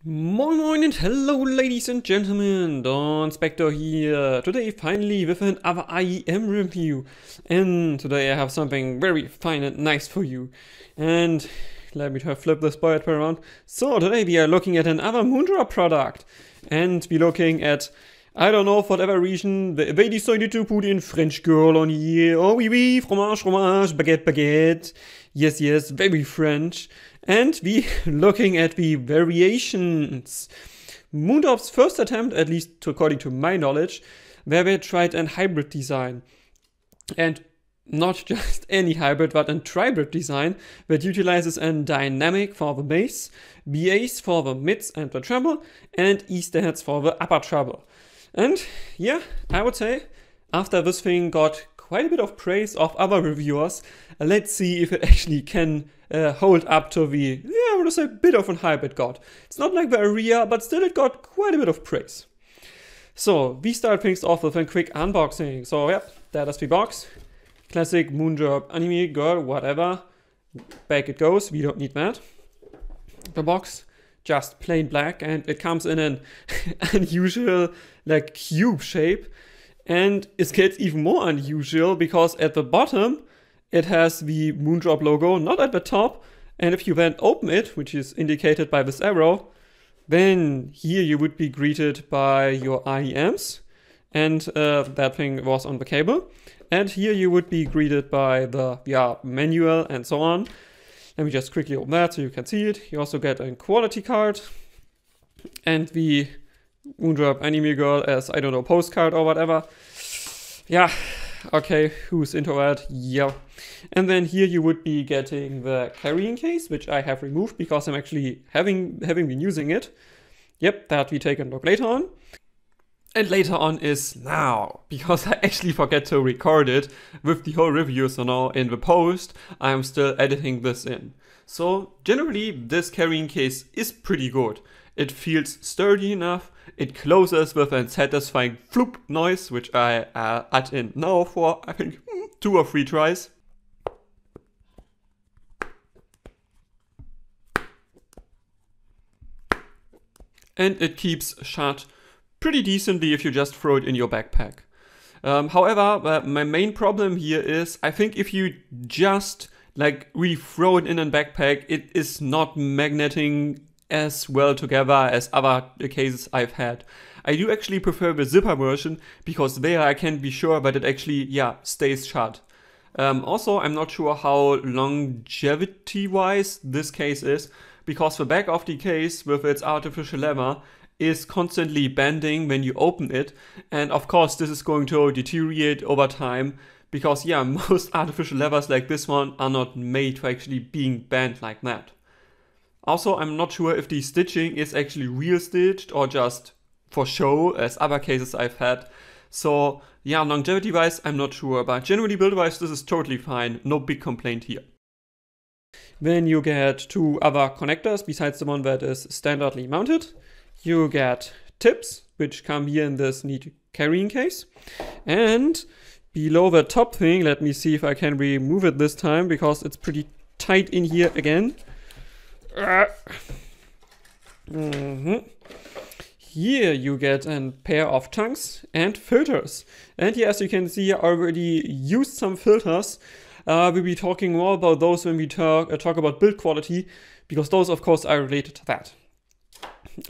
Moin Moin and hello ladies and gentlemen, Donspektor here, today finally with another IEM review, and today I have something very fine and nice for you. And let me try to flip this board around. So today we are looking at another Moondrop product, and we're looking at, I don't know, for whatever reason, they decided to put in French girl on here. Oh oui oui, fromage, fromage, baguette, baguette. Yes, yes, very French. And we looking at the variations. Moondrop's first attempt, at least according to my knowledge, where they tried a hybrid design. And not just any hybrid, but a tribird design that utilizes a dynamic for the bass, BAs for the mids and the treble, and Easter heads for the upper treble. And yeah, I would say after this thing got quite a bit of praise of other reviewers, let's see if it actually can hold up to the, I would say, bit of a hype it got. It's not like the area, but still it got quite a bit of praise. So we start things off with a quick unboxing. So yep, that is the box. Classic Moondrop anime girl, whatever. Back it goes, we don't need that. The box, just plain black, and it comes in an unusual like cube shape. And it gets even more unusual because at the bottom it has the Moondrop logo, not at the top. And if you then open it, which is indicated by this arrow, then here you would be greeted by your IEMs. And that thing was on the cable. And here you would be greeted by the manual and so on. Let me just quickly open that so you can see it. You also get a quality card and the Moondrop anime girl as, I don't know, postcard or whatever. Yeah, okay, who's into that? Yeah. And then here you would be getting the carrying case, which I have removed because I'm actually having been using it. Yep, that we take a look later on. And later on is now, because I actually forget to record it with the whole review, so now in the post, I am still editing this in. So generally, this carrying case is pretty good. It feels sturdy enough, it closes with a satisfying floop noise, which I add in now for, I think, 2 or 3 tries. And it keeps shut pretty decently if you just throw it in your backpack. However, my main problem here is, I think if you just like really throw it in a backpack, it is not magneting as well together as other cases I've had. I do actually prefer the zipper version because there I can be sure that it actually, stays shut. Also, I'm not sure how longevity-wise this case is, because the back of the case with its artificial leather is constantly bending when you open it, and of course this is going to deteriorate over time because most artificial levers like this one are not made for actually being bent like that. Also, I'm not sure if the stitching is actually real stitched or just for show as other cases I've had. So longevity wise I'm not sure, but generally build wise this is totally fine, no big complaint here. Then you get 2 other connectors besides the one that is standardly mounted. You get tips, which come here in this neat carrying case. And below the top thing, let me see if I can remove it this time, because it's pretty tight in here again. Here you get a pair of tongues and filters. And here, as you can see, I already used some filters. We'll be talking more about those when we talk about build quality, because those, of course, are related to that.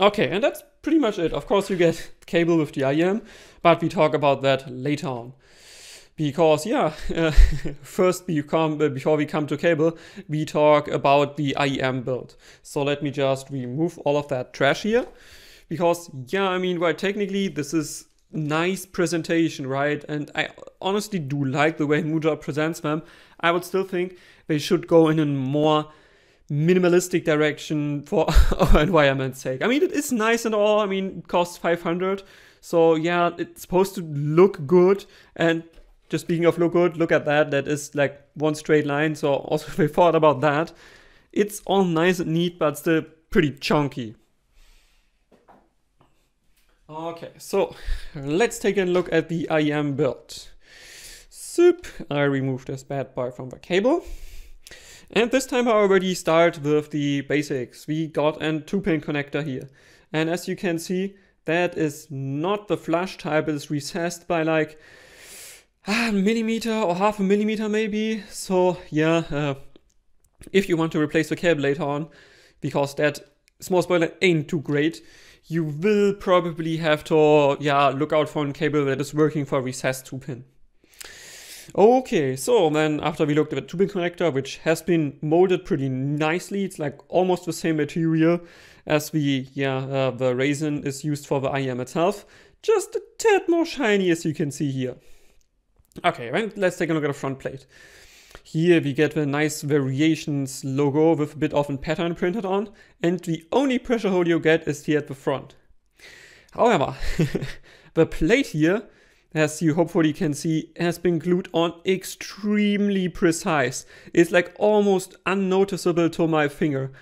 Okay, and that's pretty much it. Of course, you get cable with the IEM, but we talk about that later on. Because, first before we come to cable, we talk about the IEM build. So let me just remove all of that trash here. Because, right, technically this is nice presentation, right? And I honestly do like the way Moondrop presents them. I would still think they should go in a more minimalistic direction for our environment's sake. I mean, it is nice and all. I mean, it costs 500. So it's supposed to look good. And just speaking of look good, look at that. That is like one straight line. So also if I thought about that, it's all nice and neat, but still pretty chunky. Okay, so let's take a look at the IEM build. Soup. I removed this bad boy from the cable. And this time I already start with the basics. We got a 2-pin connector here. And as you can see, that is not the flush type, it is recessed by like a millimeter or half a millimeter maybe. So yeah, if you want to replace the cable later on, because that small spoiler ain't too great, you will probably have to look out for a cable that is working for recessed 2-pin. Okay, so then after we looked at the 2-pin connector, which has been molded pretty nicely, it's like almost the same material as the resin is used for the IEM itself, just a tad more shiny as you can see here. Okay, then let's take a look at the front plate. Here we get the nice Variations logo with a bit of a pattern printed on, and the only pressure hole you get is here at the front. However, the plate here, as you hopefully can see, has been glued on extremely precise. It's like almost unnoticeable to my finger.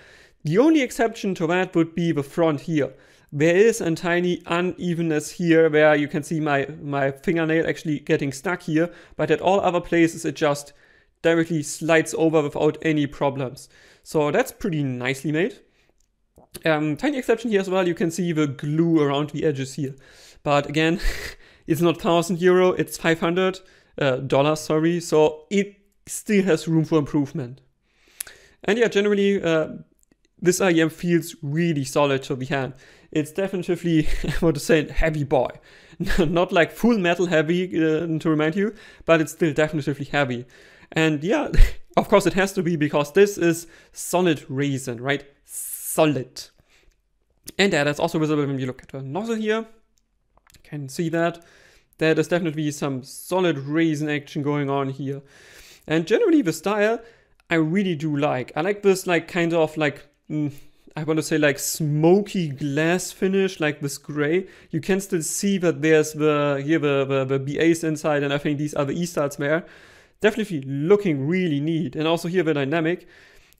The only exception to that would be the front here. There is a tiny unevenness here where you can see my fingernail actually getting stuck here, but at all other places it just directly slides over without any problems. So that's pretty nicely made. Tiny exception here as well, you can see the glue around the edges here. But again, it's not €1,000, it's $500, sorry, so it still has room for improvement. And yeah, generally, this IEM feels really solid to the hand. It's definitely, I want to say, heavy boy. Not like full metal heavy, to remind you, but it's still definitively heavy. And yeah, of course it has to be, because this is solid resin, right? Solid. And yeah, that's also visible when you look at the nozzle here. You can see that. There is definitely some solid resin action going on here. And generally the style I really do like. I like this like kind of like, I want to say like smoky glass finish, like this gray. You can still see that there's the BAs inside, and I think these are the E-studs there. Definitely looking really neat. And also here the dynamic.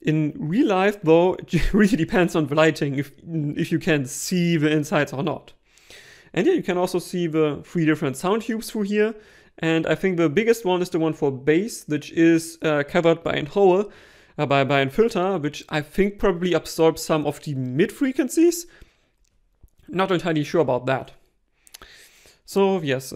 In real life though, it really depends on the lighting if you can see the insides or not. And yeah, you can also see the 3 different sound tubes through here. And I think the biggest one is the one for bass, which is covered by a hole, by a filter, which I think probably absorbs some of the mid frequencies. Not entirely sure about that. So yes,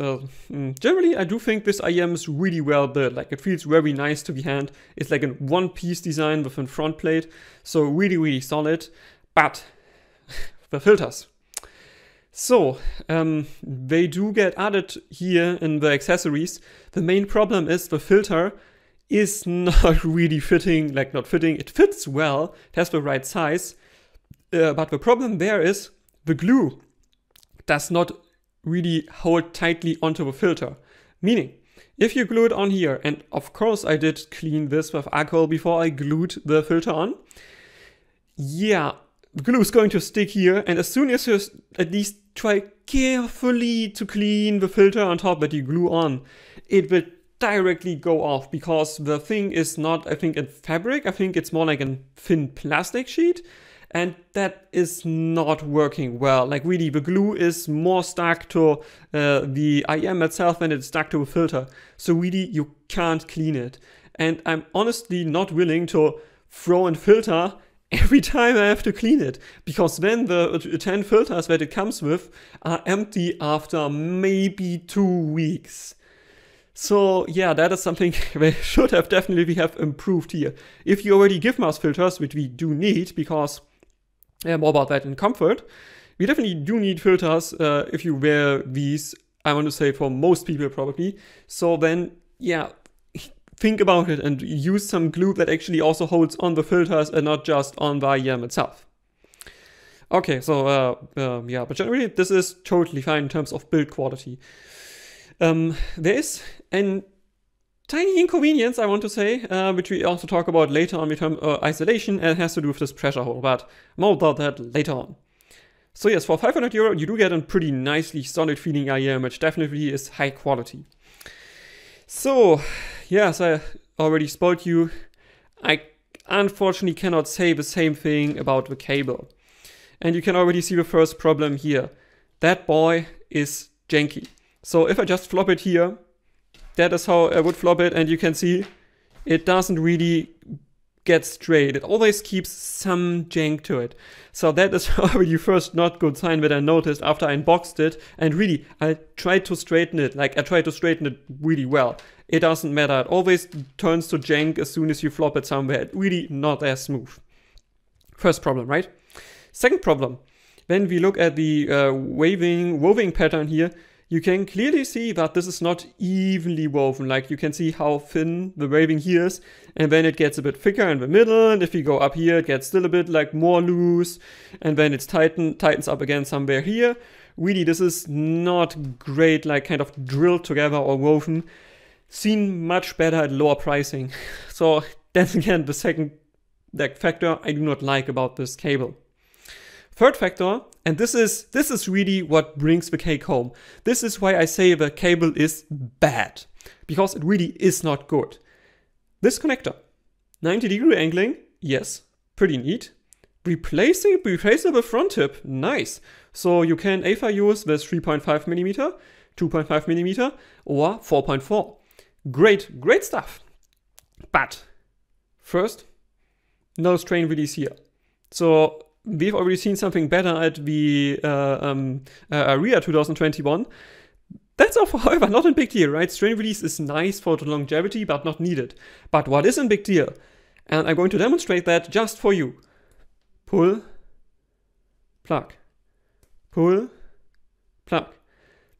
generally I do think this IEM is really well built. Like, it feels very nice to the hand. It's like a one-piece design with a front plate, so really solid. But the filters. So they do get added here in the accessories. The main problem is the filter is not really fitting, like not fitting. It fits well, it has the right size, but the problem there is the glue does not really hold tightly onto the filter. Meaning, if you glue it on here, and of course I did clean this with alcohol before I glued the filter on, yeah, the glue is going to stick here, and as soon as you at least try carefully to clean the filter on top that you glue on, it will directly go off, because the thing is not, I think, in fabric. I think it's more like a thin plastic sheet, and that is not working well. Like, really, the glue is more stuck to the IEM itself than it's stuck to the filter. So really, you can't clean it. And I'm honestly not willing to throw in filter every time I have to clean it, because then the 10 filters that it comes with are empty after maybe 2 weeks. So yeah, that is something they should have definitely have improved here. If you already give mouse filters, which we do need, because more about that in comfort, we definitely do need filters if you wear these, I want to say for most people probably. So then, yeah, think about it and use some glue that actually also holds on the filters and not just on the IEM itself. Okay, so yeah, but generally this is totally fine in terms of build quality. There is a tiny inconvenience, I want to say, which we also talk about later on in terms of isolation, and it has to do with this pressure hole, but more about that later on. So yes, for €500 you do get a pretty nicely solid feeling IEM, which definitely is high quality. So yes, I already spoiled you. I unfortunately cannot say the same thing about the cable. And you can already see the first problem here. That boy is janky. So if I just flop it here, that is how I would flop it, and you can see it doesn't really get straight. It always keeps some jank to it. So that is already first not good sign that I noticed after I unboxed it. And really, I tried to straighten it. Like, I tried to straighten it really well. It doesn't matter. It always turns to jank as soon as you flop it somewhere. It's really not as smooth. First problem, right? Second problem. When we look at the woving pattern here, you can clearly see that this is not evenly woven. Like, you can see how thin the waving here is, and then it gets a bit thicker in the middle, and if you go up here, it gets still a bit like more loose, and then it's tightens up again somewhere here. Really, this is not great, like kind of drilled together or woven. Seen much better at lower pricing. So that's again the second factor I do not like about this cable. Third factor, and this is really what brings the cake home. This is why I say the cable is bad, because it really is not good. This connector, 90-degree angling, yes, pretty neat. Replaceable front tip, nice. So you can either use this 3.5mm, 2.5mm, or 4.4. Great stuff. But first, no strain release here. So we've already seen something better at the ARIA 2021. That's however not a big deal, right? Strain release is nice for the longevity, but not needed. But what is a big deal? And I'm going to demonstrate that just for you. Pull, plug, pull, plug.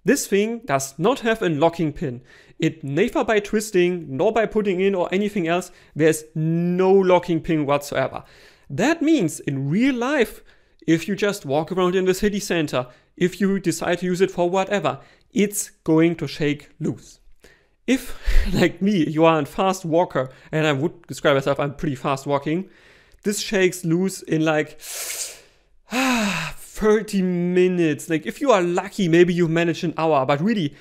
This thing does not have a locking pin. It neither by twisting nor by putting in or anything else, there's no locking pin whatsoever. That means in real life, if you just walk around in the city center, if you decide to use it for whatever, it's going to shake loose. If, like me, you are a fast walker, and I would describe myself, I'm pretty fast walking, this shakes loose in like 30 minutes. Like if you are lucky, maybe you manage an hour, but really,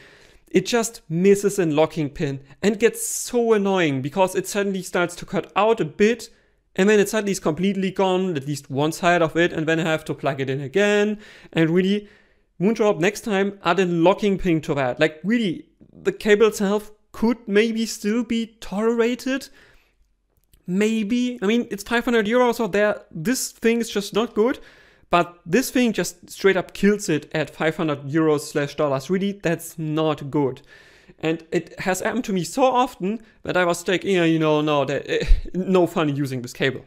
it just misses a locking pin and gets so annoying because it suddenly starts to cut out a bit, and then it suddenly is completely gone, at least one side of it, and then I have to plug it in again. And really, Moondrop, next time, add a locking pin to that. Like really, the cable itself could maybe still be tolerated. Maybe. I mean, it's 500 euros out there. This thing is just not good. But this thing just straight up kills it at 500 euros / dollars. Really, that's not good. And it has happened to me so often that I was like, yeah, you know, no fun using this cable.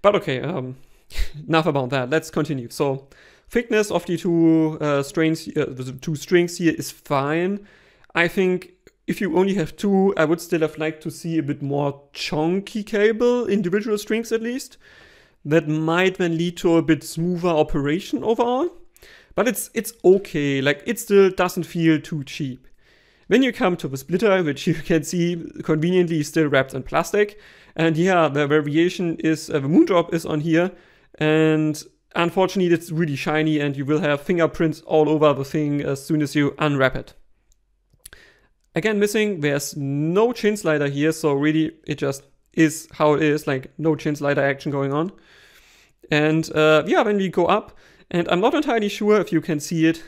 But okay, enough about that. Let's continue. So, thickness of the two strings here is fine. I think if you only have two, I would still have liked to see a bit more chunky cable, individual strings at least. That might then lead to a bit smoother operation overall. But it's okay, like it still doesn't feel too cheap. When you come to the splitter, which you can see conveniently is still wrapped in plastic, and yeah, the variation is, the Moondrop is on here, and unfortunately it's really shiny and you will have fingerprints all over the thing as soon as you unwrap it. Again, missing, there's no chin slider here, so really it just is how it is, like no chin slider action going on. And yeah, when we go up, and I'm not entirely sure if you can see it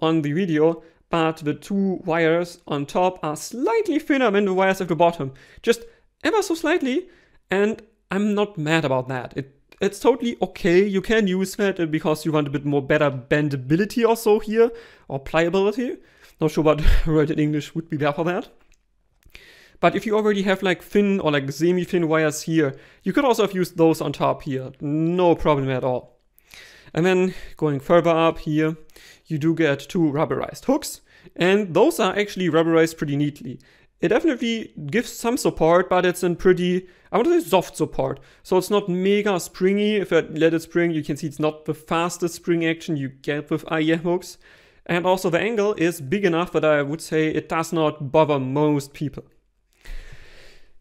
on the video, but the two wires on top are slightly thinner than the wires at the bottom. Just ever so slightly, and I'm not mad about that. It's totally okay. You can use that because you want a bit more better bendability also here, or pliability. Not sure what the word in English would be there for that. But if you already have like thin or like semi-thin wires here, you could also have used those on top here. No problem at all. And then going further up here, you do get two rubberized hooks, and those are actually rubberized pretty neatly. It definitely gives some support, but it's in pretty, I want to say soft support. So it's not mega springy. If I let it spring, you can see it's not the fastest spring action you get with IEM hooks. And also the angle is big enough that I would say it does not bother most people.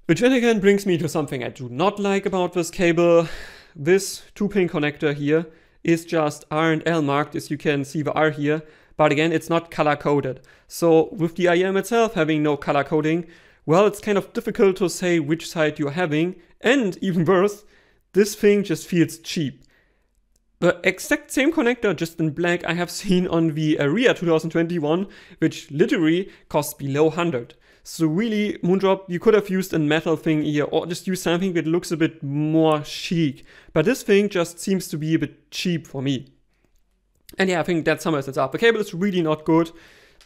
Which then again brings me to something I do not like about this cable. This 2-pin connector here is just R and L marked, as you can see the R here, but again, it's not color coded. So with the IEM itself having no color coding, well, it's kind of difficult to say which side you're having, and even worse, this thing just feels cheap. the exact same connector, just in black, I have seen on the Area 2021, which literally costs below 100. So really, Moondrop, you could have used a metal thing here, or just use something that looks a bit more chic. But this thing just seems to be a bit cheap for me. And yeah, I think that sums it up. The cable is really not good.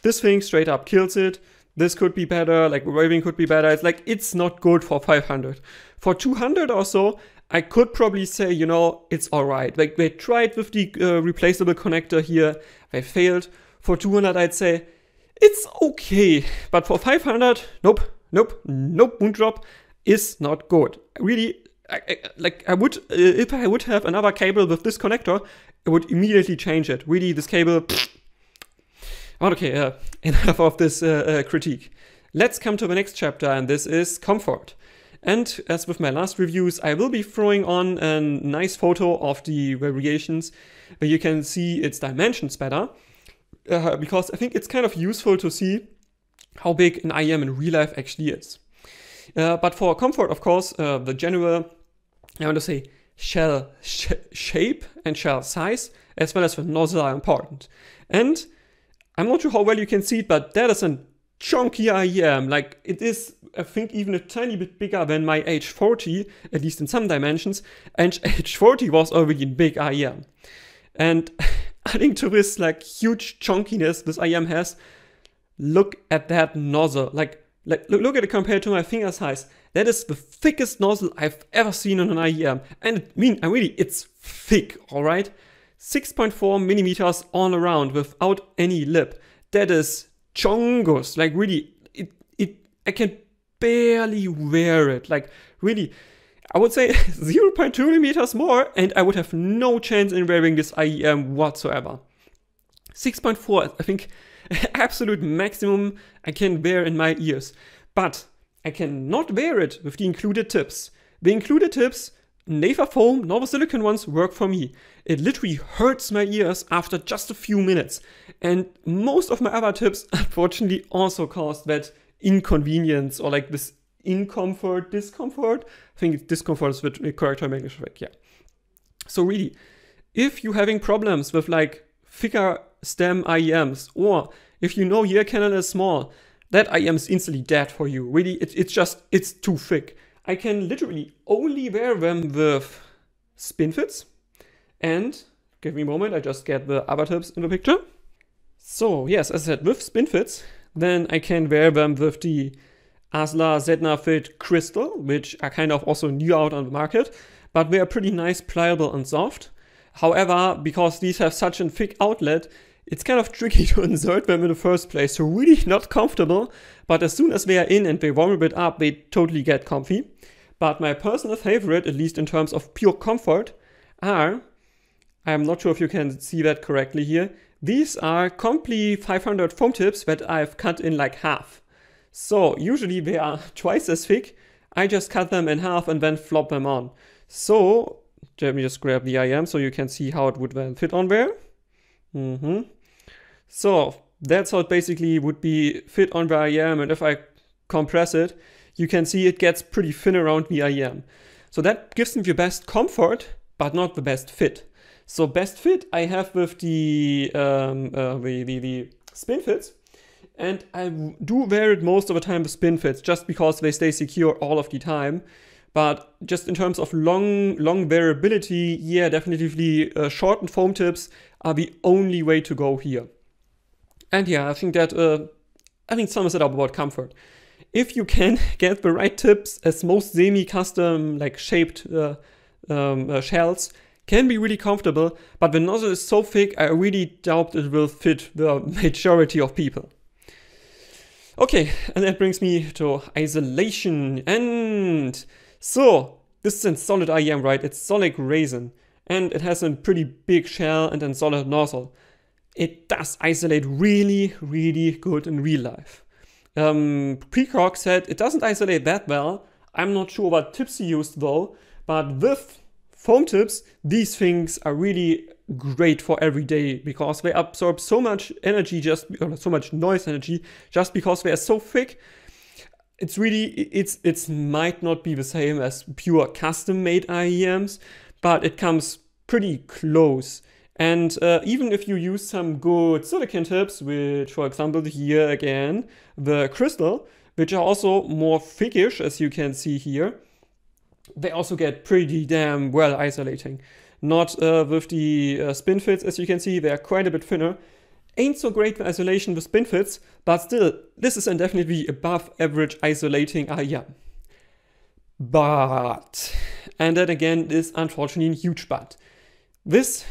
This thing straight up kills it. This could be better, like waving could be better. It's like, it's not good for 500. For 200 or so, I could probably say, you know, it's alright. Like they tried with the replaceable connector here, they failed. For 200, I'd say, it's okay. But for 500, nope, Moondrop is not good. Really, I would, if I would have another cable with this connector, I would immediately change it. Really, this cable, okay, enough of this critique. Let's come to the next chapter, and this is comfort. And as with my last reviews, I will be throwing on a nice photo of the variations where you can see its dimensions better, because I think it's kind of useful to see how big an IEM in real life actually is. But for comfort, of course, the general, I want to say, shell shape and shell size, as well as the nozzle are important. And I'm not sure how well you can see it, but that is a chunky IEM. Like it is, I think, even a tiny bit bigger than my H40, at least in some dimensions. And H40 was already a big IEM. And adding to this like huge chunkiness this IEM has, look at that nozzle. Like look at it compared to my finger size. That is the thickest nozzle I've ever seen on an IEM. And it's thick, all right? 6.4 millimeters all around without any lip. That is chongus. Like really, I can barely wear it. Like really, I would say 0.2 millimeters more and I would have no chance in wearing this IEM whatsoever. 6.4, I think, absolute maximum I can wear in my ears. But I cannot wear it with the included tips. The included tips, neither foam nor the silicone ones, work for me. It literally hurts my ears after just a few minutes. And most of my other tips, unfortunately, also caused that inconvenience or like this discomfort. I think discomfort is the correct term in English, yeah. So really, if you're having problems with like thicker stem IEMs, or if you know your canal is small, that IEM is instantly dead for you. Really, it's too thick. I can literally only wear them with spin fits. And give me a moment, I just get the other tips in the picture. So yes, as I said, with spin fits, then I can wear them with the Asla Zedna Fit Crystal, which are kind of also new out on the market, but they are pretty nice, pliable and soft. However, because these have such a thick outlet, it's kind of tricky to insert them in the first place, so really not comfortable, but as soon as they are in and they warm a bit up, they totally get comfy. But my personal favorite, at least in terms of pure comfort, are, I'm not sure if you can see that correctly here, these are Compli 500 foam tips that I've cut in like half. So usually they are twice as thick, I just cut them in half and then flop them on. So, let me just grab the IEM so you can see how it would then fit on there. So that's how it basically would be fit on the IEM, and if I compress it, you can see it gets pretty thin around the IEM. So that gives me the best comfort, but not the best fit. So best fit I have with the spin fits, and I do wear it most of the time with spin fits, just because they stay secure all of the time. But just in terms of long wearability, yeah, definitely shortened foam tips are the only way to go here. And yeah, I think that sums it up about comfort. If you can get the right tips, as most semi-custom like shaped shells can be really comfortable, but the nozzle is so thick, I really doubt it will fit the majority of people. Okay, and that brings me to isolation. And so, this is a solid IEM, right? It's solid resin, and it has a pretty big shell and a solid nozzle. It does isolate really, really good in real life. Precock said it doesn't isolate that well. I'm not sure what tips he used though, but with foam tips, these things are really great for every day because they absorb so much energy, so much noise energy, just because they are so thick. It's really, it might not be the same as pure custom made IEMs, but it comes pretty close. And even if you use some good silicon tips, which for example here again, the crystal, which are also more thickish as you can see here, they also get pretty damn well isolating. Not with the spin fits, as you can see, they're quite a bit thinner. Ain't so great for isolation with spin fits, but still, this is definitely above average isolating IEM. But, and that again is unfortunately a huge but, this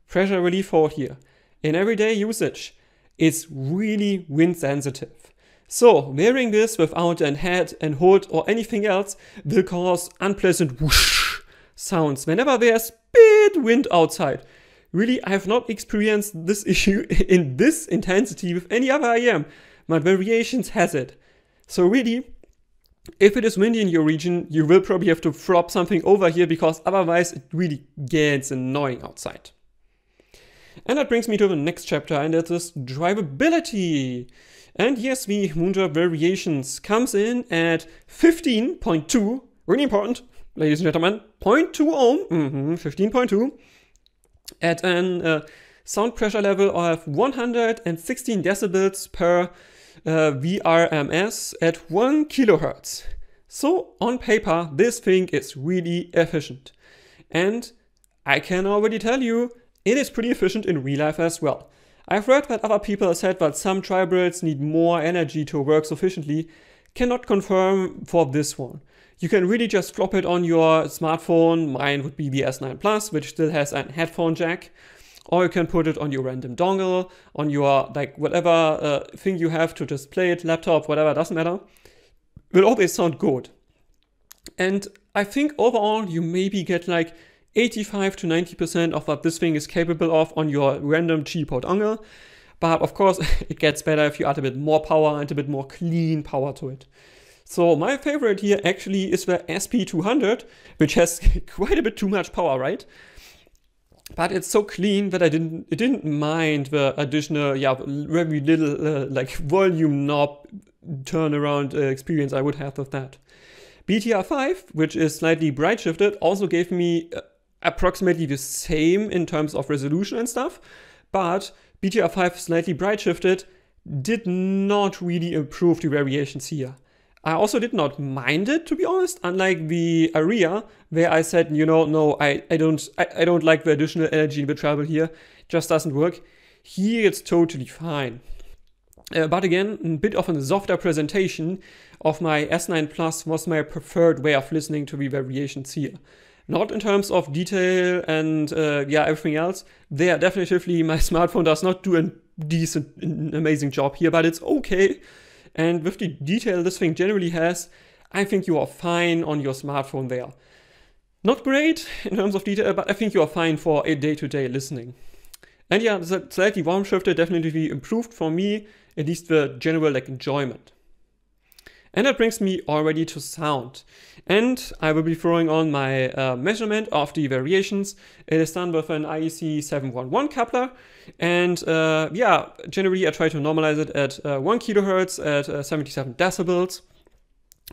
pressure relief hood here in everyday usage is really wind sensitive. So wearing this without a head and hood or anything else will cause unpleasant whoosh sounds whenever there's bit wind outside. Really, I have not experienced this issue in this intensity with any other IEM, but Variations has it. So really, if it is windy in your region, you will probably have to prop something over here because otherwise it really gets annoying outside. And that brings me to the next chapter, and that is Drivability. And yes, the Moondrop Variations comes in at 15.2, really important, ladies and gentlemen, 0.2 ohm, 15.2, at an sound pressure level of 116 decibels per VRMS at 1 kilohertz. So on paper, this thing is really efficient. And I can already tell you, it is pretty efficient in real life as well. I've read that other people said that some tribirds need more energy to work sufficiently. Cannot confirm for this one. You can really just drop it on your smartphone. Mine would be the S9 Plus, which still has a headphone jack. Or you can put it on your random dongle, on your like whatever thing you have to just play it, laptop, whatever, doesn't matter. Will always sound good. And I think overall you maybe get like 85 to 90% of what this thing is capable of on your random cheap dongle. But of course, it gets better if you add a bit more power and a bit more clean power to it. So my favorite here actually is the SP200, which has quite a bit too much power, right? But it's so clean that it didn't mind the additional, very little like volume knob turnaround experience I would have with that. BTR5, which is slightly bright shifted, also gave me approximately the same in terms of resolution and stuff, but BTR5 slightly bright shifted did not really improve the variations here. I also did not mind it, to be honest, unlike the Aria, where I said, you know, no, I don't like the additional energy in the treble here, it just doesn't work. Here it's totally fine. But again, a bit of a softer presentation of my S9 Plus was my preferred way of listening to the variations here. Not in terms of detail and everything else. There, definitively, my smartphone does not do a decent, amazing job here, but it's okay. And with the detail this thing generally has, I think you are fine on your smartphone there. Not great in terms of detail, but I think you are fine for a day-to-day listening. And yeah, the slightly warm shifter definitely improved for me, at least the general enjoyment. And that brings me already to sound. And I will be throwing on my measurement of the variations. It is done with an IEC 711 coupler. And generally I try to normalize it at 1 kilohertz at 77 decibels.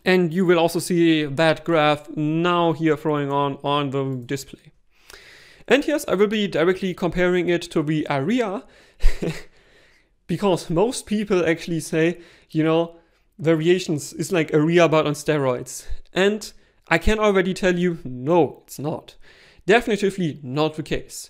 And you will also see that graph now here throwing on the display. And yes, I will be directly comparing it to the Aria. Because most people actually say, you know, Variations is like Aria but on steroids. And I can already tell you, no, it's not. Definitively not the case.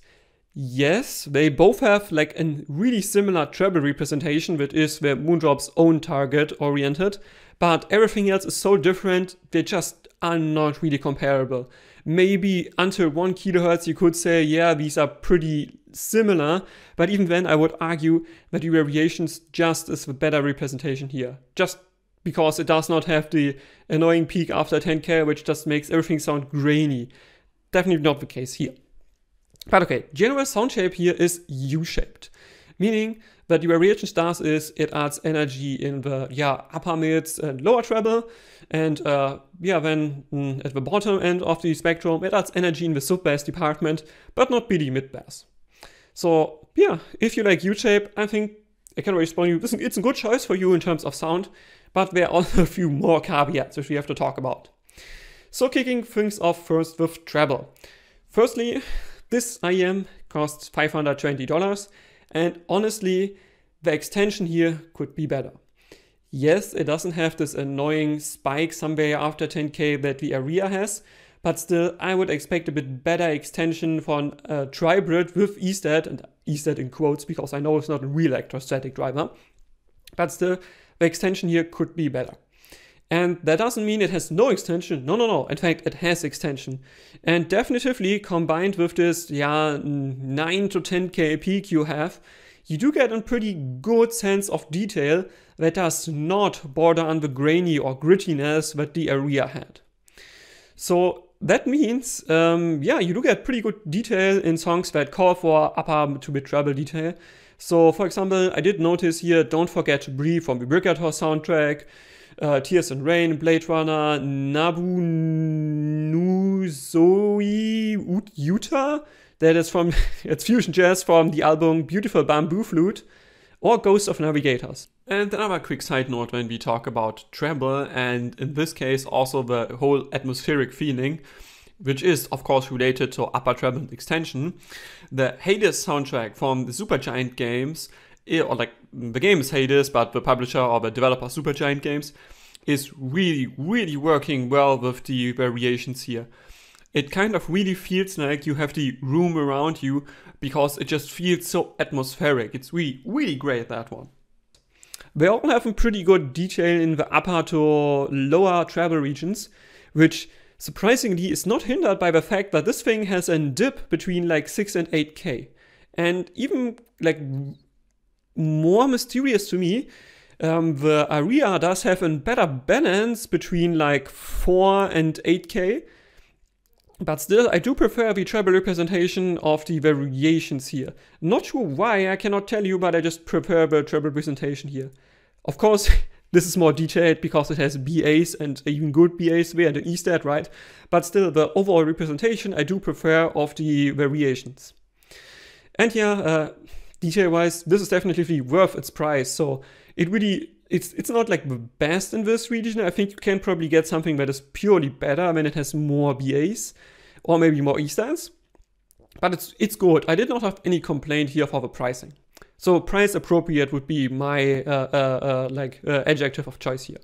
Yes, they both have like a really similar treble representation, that is the Moondrop's own target oriented, but everything else is so different, they just are not really comparable. Maybe until 1 kilohertz you could say, yeah, these are pretty similar, but even then I would argue that the Variations just is the better representation here. Just because it does not have the annoying peak after 10K, which just makes everything sound grainy. Definitely not the case here. But okay, general sound shape here is U-shaped, meaning that the Variations does is it adds energy in the upper mids and lower treble, and then at the bottom end of the spectrum it adds energy in the sub-bass department, but not really mid-bass. So yeah, if you like U-shape, I think I can respond you, it's a good choice for you in terms of sound, but there are also a few more caveats which we have to talk about. So kicking things off first with treble. Firstly, This IEM costs $520, and honestly, the extension here could be better. Yes, it doesn't have this annoying spike somewhere after 10K that the Aria has, but still, I would expect a bit better extension for a tribird with ESTAT, and ESTAT in quotes because I know it's not a real electrostatic driver, but still, the extension here could be better. And that doesn't mean it has no extension. No. In fact, it has extension. And definitively combined with this 9 to 10K peak you have, you do get a pretty good sense of detail that does not border on the grainy or grittiness that the Aria had. So that means, you do get pretty good detail in songs that call for upper to mid treble detail. So for example, I did notice here, Don't Forget to Breathe from the Brigator soundtrack, Tears and Rain, Blade Runner, Nabu Nuzoi Utah, that is from it's fusion jazz from the album Beautiful Bamboo Flute, or Ghost of Navigators. And another quick side note when we talk about treble, and in this case also the whole atmospheric feeling, which is of course related to upper treble extension. The Hades soundtrack from the Supergiant games, or like the game is Hades, but the publisher or the developer Supergiant Games is really working well with the variations here. It kind of really feels like you have the room around you because it just feels so atmospheric. It's really great, that one. They all have a pretty good detail in the upper to lower treble regions, which surprisingly is not hindered by the fact that this thing has a dip between like 6 and 8K. And even like more mysterious to me, the Aria does have a better balance between like 4 and 8K. But still, I do prefer the treble representation of the variations here. Not sure why, I cannot tell you, but I just prefer the treble representation here. Of course, this is more detailed because it has BAs and even good BAs there and an ESTAT, right? But still, the overall representation I do prefer of the variations. And yeah, detail-wise, this is definitely worth its price. So it's not like the best in this region. I think you can probably get something that is purely better when it has more BAs or maybe more ESTATs. But it's good. I did not have any complaint here for the pricing. So price appropriate would be my adjective of choice here.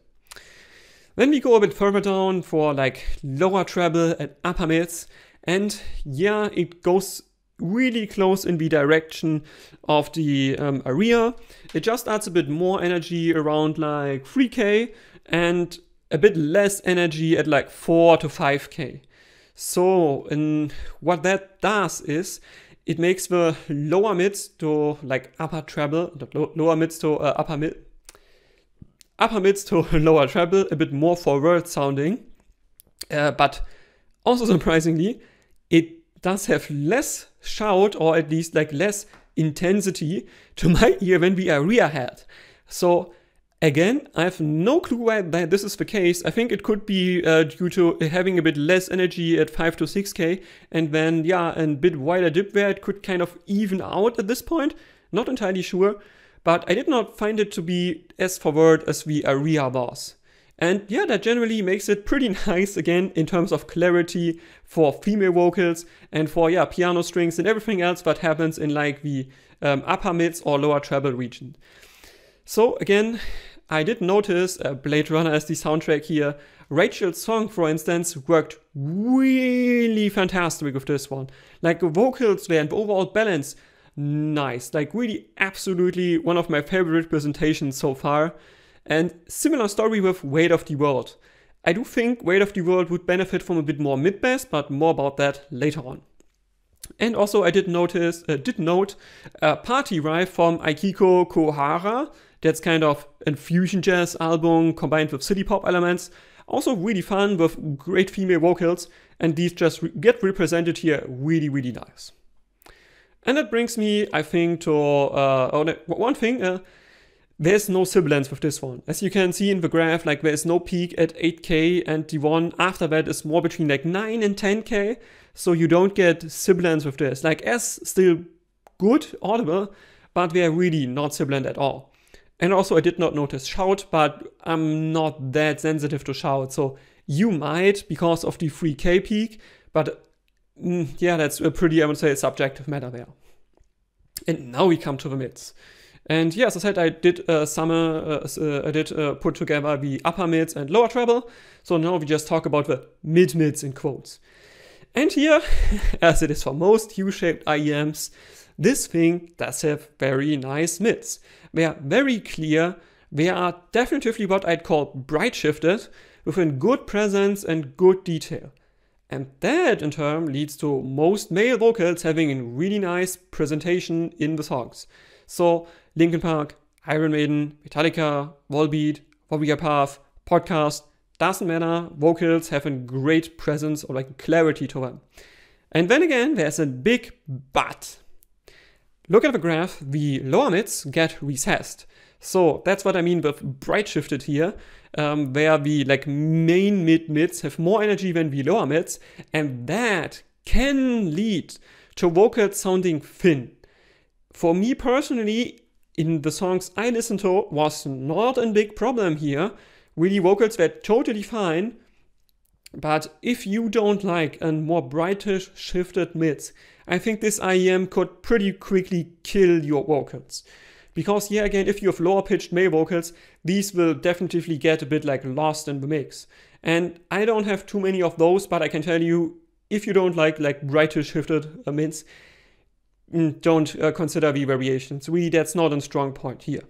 Then we go a bit further down for like lower treble and upper mids. And yeah, it goes really close in the direction of the Aria. It just adds a bit more energy around like 3K and a bit less energy at like 4 to 5K. So what that does is it makes the lower mids to like upper treble, lower mids to upper mids to lower treble a bit more forward sounding. But also surprisingly, it does have less shout, or at least like less intensity to my ear than the Aria had. So again, I have no clue why this is the case. I think it could be due to having a bit less energy at 5 to 6K, and then yeah, a bit wider dip where it could kind of even out at this point. Not entirely sure, but I did not find it to be as forward as the Aria was. And yeah, that generally makes it pretty nice again in terms of clarity for female vocals and for yeah, piano strings and everything else that happens in like the upper mids or lower treble region. So again, I did notice Blade Runner as the soundtrack here. Rachel's song, for instance, worked really fantastic with this one. Like the vocals there and the overall balance, nice. Like really absolutely one of my favorite presentations so far. And similar story with Weight of the World. I do think Weight of the World would benefit from a bit more mid-bass, but more about that later on. And also I did note a Party Rife from Akiko Kohara. That's kind of a fusion jazz album combined with city pop elements. Also really fun with great female vocals, and these just get represented here really nice. And that brings me, I think, to one thing. There's no Sibilance with this one. As you can see in the graph, like there is no peak at 8K, and the one after that is more between like 9 and 10K. So you don't get Sibilance with this. Like S still good, audible, but they are really not sibilant at all. And also I did not notice shout, but I'm not that sensitive to shout. So you might because of the 3K peak, but yeah, that's a pretty, I would say, subjective matter there. And now we come to the mids. And yeah, as I said, I did put together the upper mids and lower treble. So now we just talk about the mid-mids in quotes. And here, as it is for most U-shaped IEMs, this thing does have very nice mids. They are very clear. They are definitively what I'd call bright shifted, within good presence and good detail. And that in turn leads to most male vocals having a really nice presentation in the songs. So Linkin Park, Iron Maiden, Metallica, Volbeat, Warrior Path, Podcast, doesn't matter, vocals have a great presence or like clarity to them. And then again, there's a big but. Look at the graph, the lower mids get recessed. So that's what I mean with bright shifted here, where the like main mid-mids have more energy than the lower mids, and that can lead to vocals sounding thin. For me personally, in the songs I listened to, was not a big problem here. Really, vocals were totally fine. But if you don't like a more brightish shifted mids, I think this IEM could pretty quickly kill your vocals. Because yeah, again, if you have lower pitched male vocals, these will definitely get a bit like lost in the mix. And I don't have too many of those, but I can tell you, if you don't like brightish shifted mids, don't consider the variations. Really, that's not a strong point here.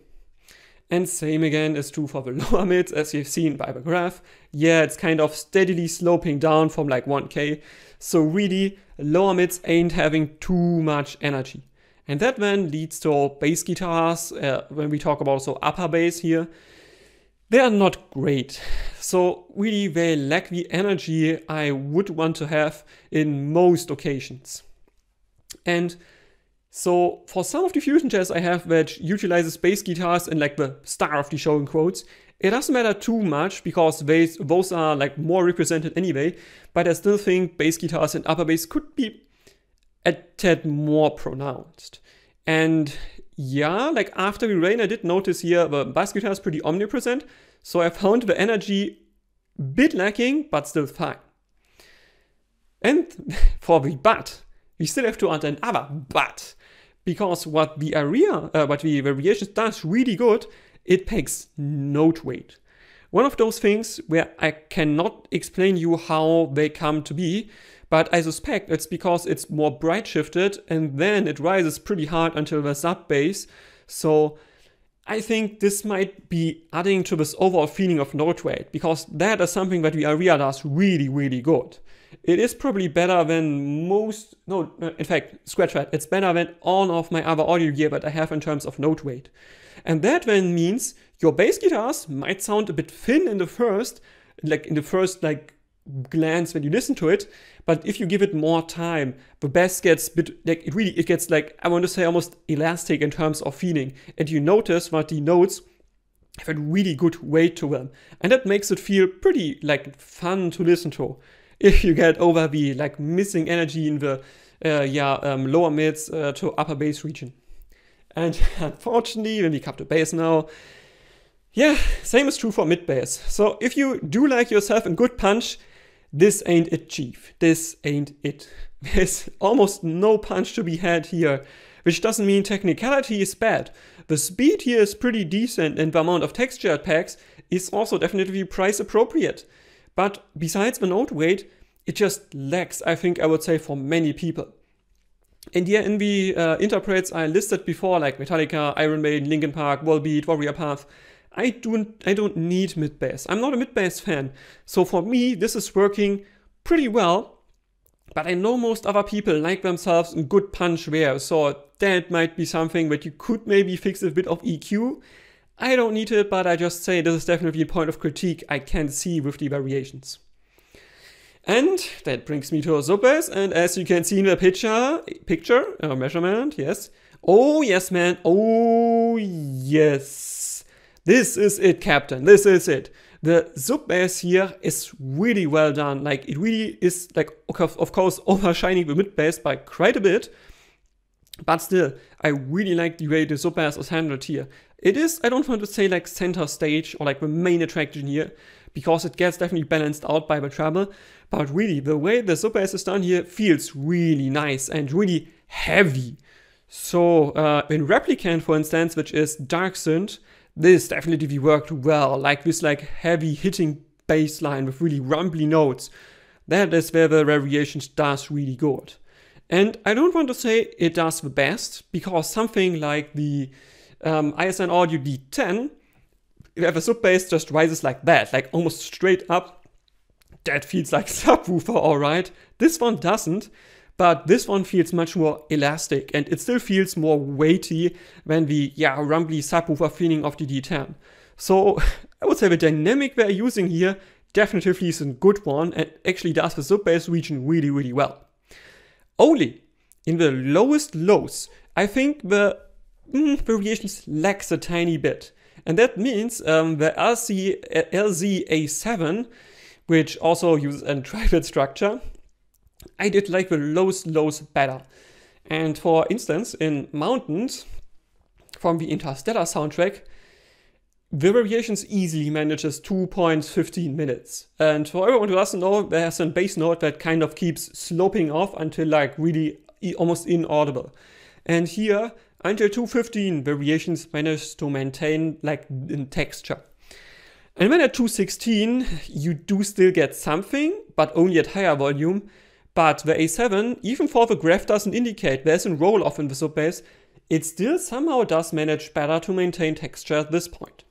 And same again is true for the lower mids, as you've seen by the graph. Yeah, it's kind of steadily sloping down from like 1K. So really, lower mids ain't having too much energy. And that then leads to bass guitars, when we talk about so upper bass here. They are not great. So really, they lack the energy I would want to have in most occasions. And so for some of the fusion jazz I have that utilizes bass guitars in like the star of the show in quotes, it doesn't matter too much because those are like more represented anyway, but I still think bass guitars and upper bass could be a tad more pronounced. And yeah, like after the rain I did notice here the bass guitar is pretty omnipresent, so I found the energy a bit lacking, but still fine. And for the but, we still have to add another but. Because what the variations does really good, it takes note weight. One of those things where I cannot explain you how they come to be, but I suspect it's because it's more bright shifted and then it rises pretty hard until the sub bass. So I think this might be adding to this overall feeling of note weight, because that is something that the area does really, really good. It is probably better than most, no, in fact, scratch that, it's better than all of my other audio gear that I have in terms of note weight. And that then means your bass guitars might sound a bit thin in the first glance when you listen to it, but if you give it more time, the bass gets a bit, like it gets like, I want to say almost elastic in terms of feeling, and you notice that the notes have a really good weight to them, and that makes it feel pretty like fun to listen to. If you get over the like missing energy in the lower mids to upper bass region. And unfortunately, when we come to bass now, yeah, same is true for mid bass. So if you do like yourself a good punch, this ain't it, chief. This ain't it. There's almost no punch to be had here, which doesn't mean technicality is bad. The speed here is pretty decent, and the amount of texture it packs is also definitely price appropriate. But besides the note weight, it just lacks, I think I would say, for many people. And yeah, in the interprets I listed before, like Metallica, Iron Maiden, Linkin Park, Volbeat, Warrior Path, I don't need mid-bass. I'm not a mid-bass fan. So for me, this is working pretty well. But I know most other people like themselves a good punch there. So that might be something that you could maybe fix with a bit of EQ. I don't need it, but I just say this is definitely a point of critique I can see with the variations. And that brings me to sub bass, and as you can see in the measurement, yes. Oh yes, man, oh yes. This is it, Captain, this is it. The sub bass here is really well done. Like, it really is, like, of course, overshining the mid bass by quite a bit. But still, I really like the way the sub bass is handled here. It is, I don't want to say like center stage or like the main attraction here, because it gets definitely balanced out by the treble. But really, the way the sub bass is done here feels really nice and really heavy. So in Replicant, for instance, which is dark synth, this definitely worked well, like this like heavy hitting bass line with really rumbly notes. That is where the Variations does really good. And I don't want to say it does the best, because something like the ISN Audio D10, where the sub bass just rises like that, like almost straight up, that feels like subwoofer, alright. This one doesn't, but this one feels much more elastic, and it still feels more weighty than the rumbly subwoofer feeling of the D10. So I would say the dynamic we're using here definitely is a good one, and actually does the sub bass region really, really well. Only in the lowest lows, I think the Variations lacks a tiny bit. And that means the LZA7, which also uses a tribird structure, I did like the lowest lows better. And for instance, in Mountains, from the Interstellar soundtrack, the Variations easily manages 2.15 minutes. And for everyone who doesn't know, there's a bass note that kind of keeps sloping off until like really almost inaudible. And here, until 2.15, Variations manage to maintain like in texture. And when at 2.16, you do still get something, but only at higher volume. But the A7, even for the graph doesn't indicate there's a roll off in the sub bass, it still somehow does manage better to maintain texture at this point.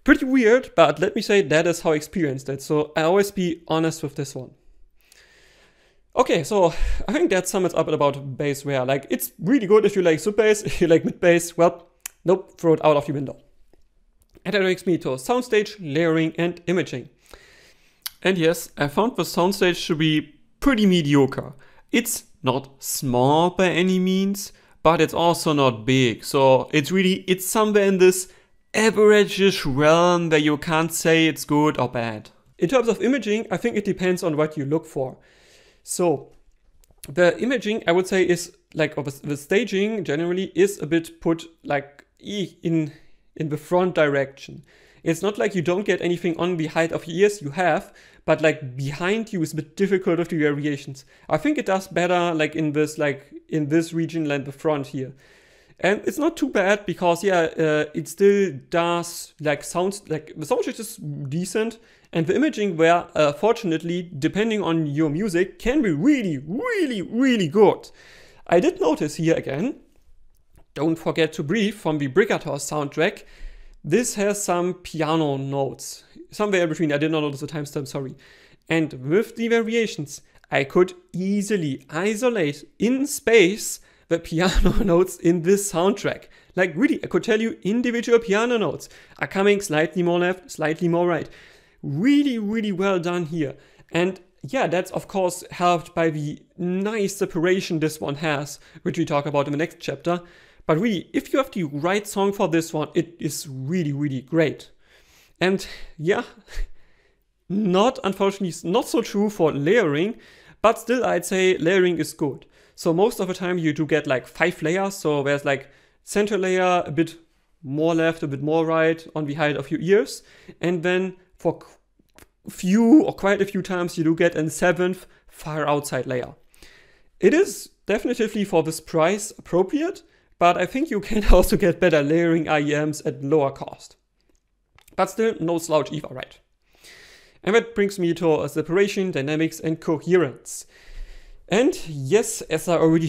Pretty weird, but let me say that is how I experienced it, so I always be honest with this one. Okay, so I think that sums up about bassware. Like, it's really good if you like sub bass. If you like mid bass, well, nope, throw it out of the window. And that brings me to Soundstage, layering, and imaging. And yes, I found the Soundstage to be pretty mediocre. It's not small by any means, but it's also not big. So it's somewhere in this average-ish realm where you can't say it's good or bad. In terms of imaging, I think it depends on what you look for. So the imaging, I would say, is like, or the staging generally is a bit put like in the front direction. It's not like you don't get anything on the height of your ears, you have, but like behind you is a bit difficult with the Variations. I think it does better like in this region than the front here. And it's not too bad because it still does like sounds, like the sound is decent, and the imaging where fortunately, depending on your music, can be really, really, really good. I did notice here again, Don't Forget to Breathe from the Brigator soundtrack, this has some piano notes. Somewhere in between, I did not notice the timestamp, sorry. And with the Variations, I could easily isolate in space the piano notes in this soundtrack. Like really, I could tell you individual piano notes are coming slightly more left, slightly more right. Really, really well done here. And yeah, that's of course helped by the nice separation this one has, which we talk about in the next chapter. But really, if you have the right song for this one, it is really, really great. And yeah, unfortunately, not so true for layering, but still I'd say layering is good. So most of the time you do get like 5 layers, so there's like center layer, a bit more left, a bit more right on the height of your ears, and then for quite a few times you do get a 7th far outside layer. It is definitely for this price appropriate, but I think you can also get better layering IEMs at lower cost. But still no slouch either, right? And that brings me to separation, dynamics, and coherence. And yes, as I already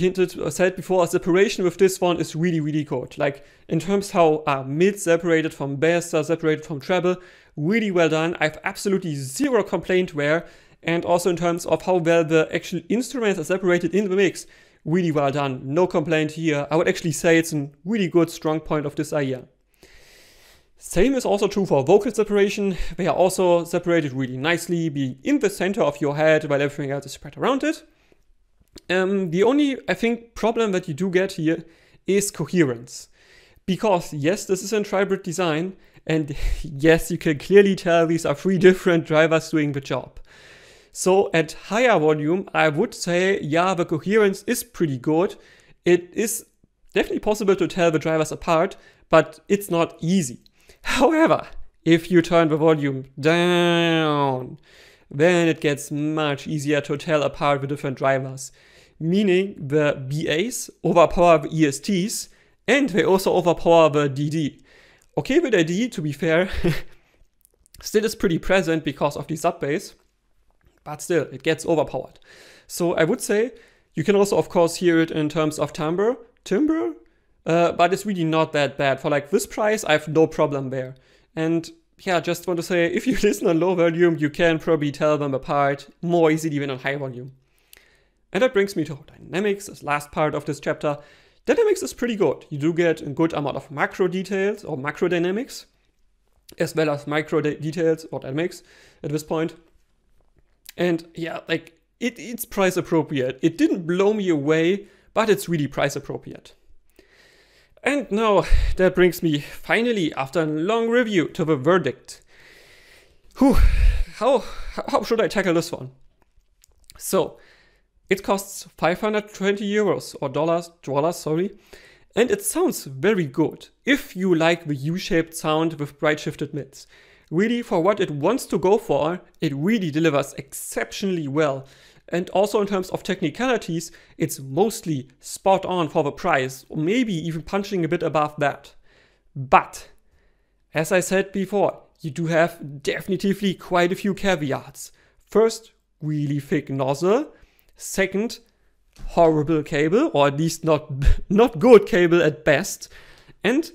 said before, separation with this one is really, really good. Like in terms how mid separated from bass, separated from treble, really well done. I have absolutely zero complaint there. And also in terms of how well the actual instruments are separated in the mix, really well done. No complaint here. I would actually say it's a really good strong point of this IEM. Same is also true for vocal separation. They are also separated really nicely, being in the center of your head while everything else is spread around it. The only, I think, problem that you do get here is coherence. Because yes, this is a tribird design, and yes, you can clearly tell these are 3 different drivers doing the job. So at higher volume, I would say, yeah, the coherence is pretty good. It is definitely possible to tell the drivers apart, but it's not easy. However, If you turn the volume down, then it gets much easier to tell apart the different drivers. Meaning the BAs overpower the ESTs and they also overpower the DD. Okay, the DD, to be fair, still is pretty present because of the sub-bass, but still, it gets overpowered. So I would say you can also, of course, hear it in terms of timbre, but it's really not that bad. For like this price, I have no problem there. And yeah, just want to say, if you listen on low volume, you can probably tell them apart more easily than on high volume. And that brings me to dynamics, this last part of this chapter. Dynamics is pretty good. You do get a good amount of macro details or macro dynamics, as well as micro details or dynamics at this point. And yeah, like it's price appropriate. It didn't blow me away, but it's really price appropriate. And now that brings me finally, after a long review, to the verdict. Whew, how should I tackle this one? So, it costs 520 euros or dollars, sorry, and it sounds very good if you like the U-shaped sound with bright shifted mids. Really, for what it wants to go for, it really delivers exceptionally well. And also in terms of technicalities, it's mostly spot on for the price, or maybe even punching a bit above that. But, as I said before, you do have definitively quite a few caveats. First, really thick nozzle. Second, horrible cable, or at least not good cable at best. And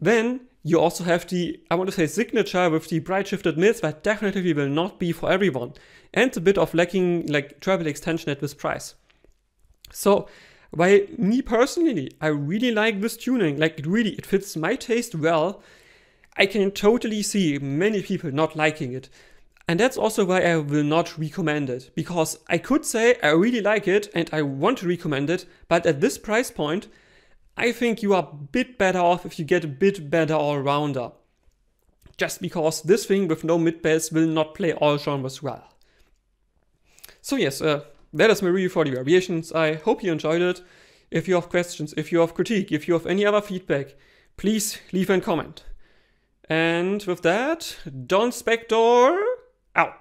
then you also have the, I want to say, signature with the bright shifted mids that definitely will not be for everyone. And a bit of lacking like treble extension at this price. So, while me personally, I really like this tuning, like it fits my taste well, I can totally see many people not liking it. And that's also why I will not recommend it, because I could say I really like it and I want to recommend it, but at this price point, I think you are a bit better off if you get a bit better all-rounder. Just because this thing with no mid-bass will not play all genres well. So yes, that is my review for the Variations. I hope you enjoyed it. If you have questions, if you have critique, if you have any other feedback, please leave a comment. And with that, Donspektor out.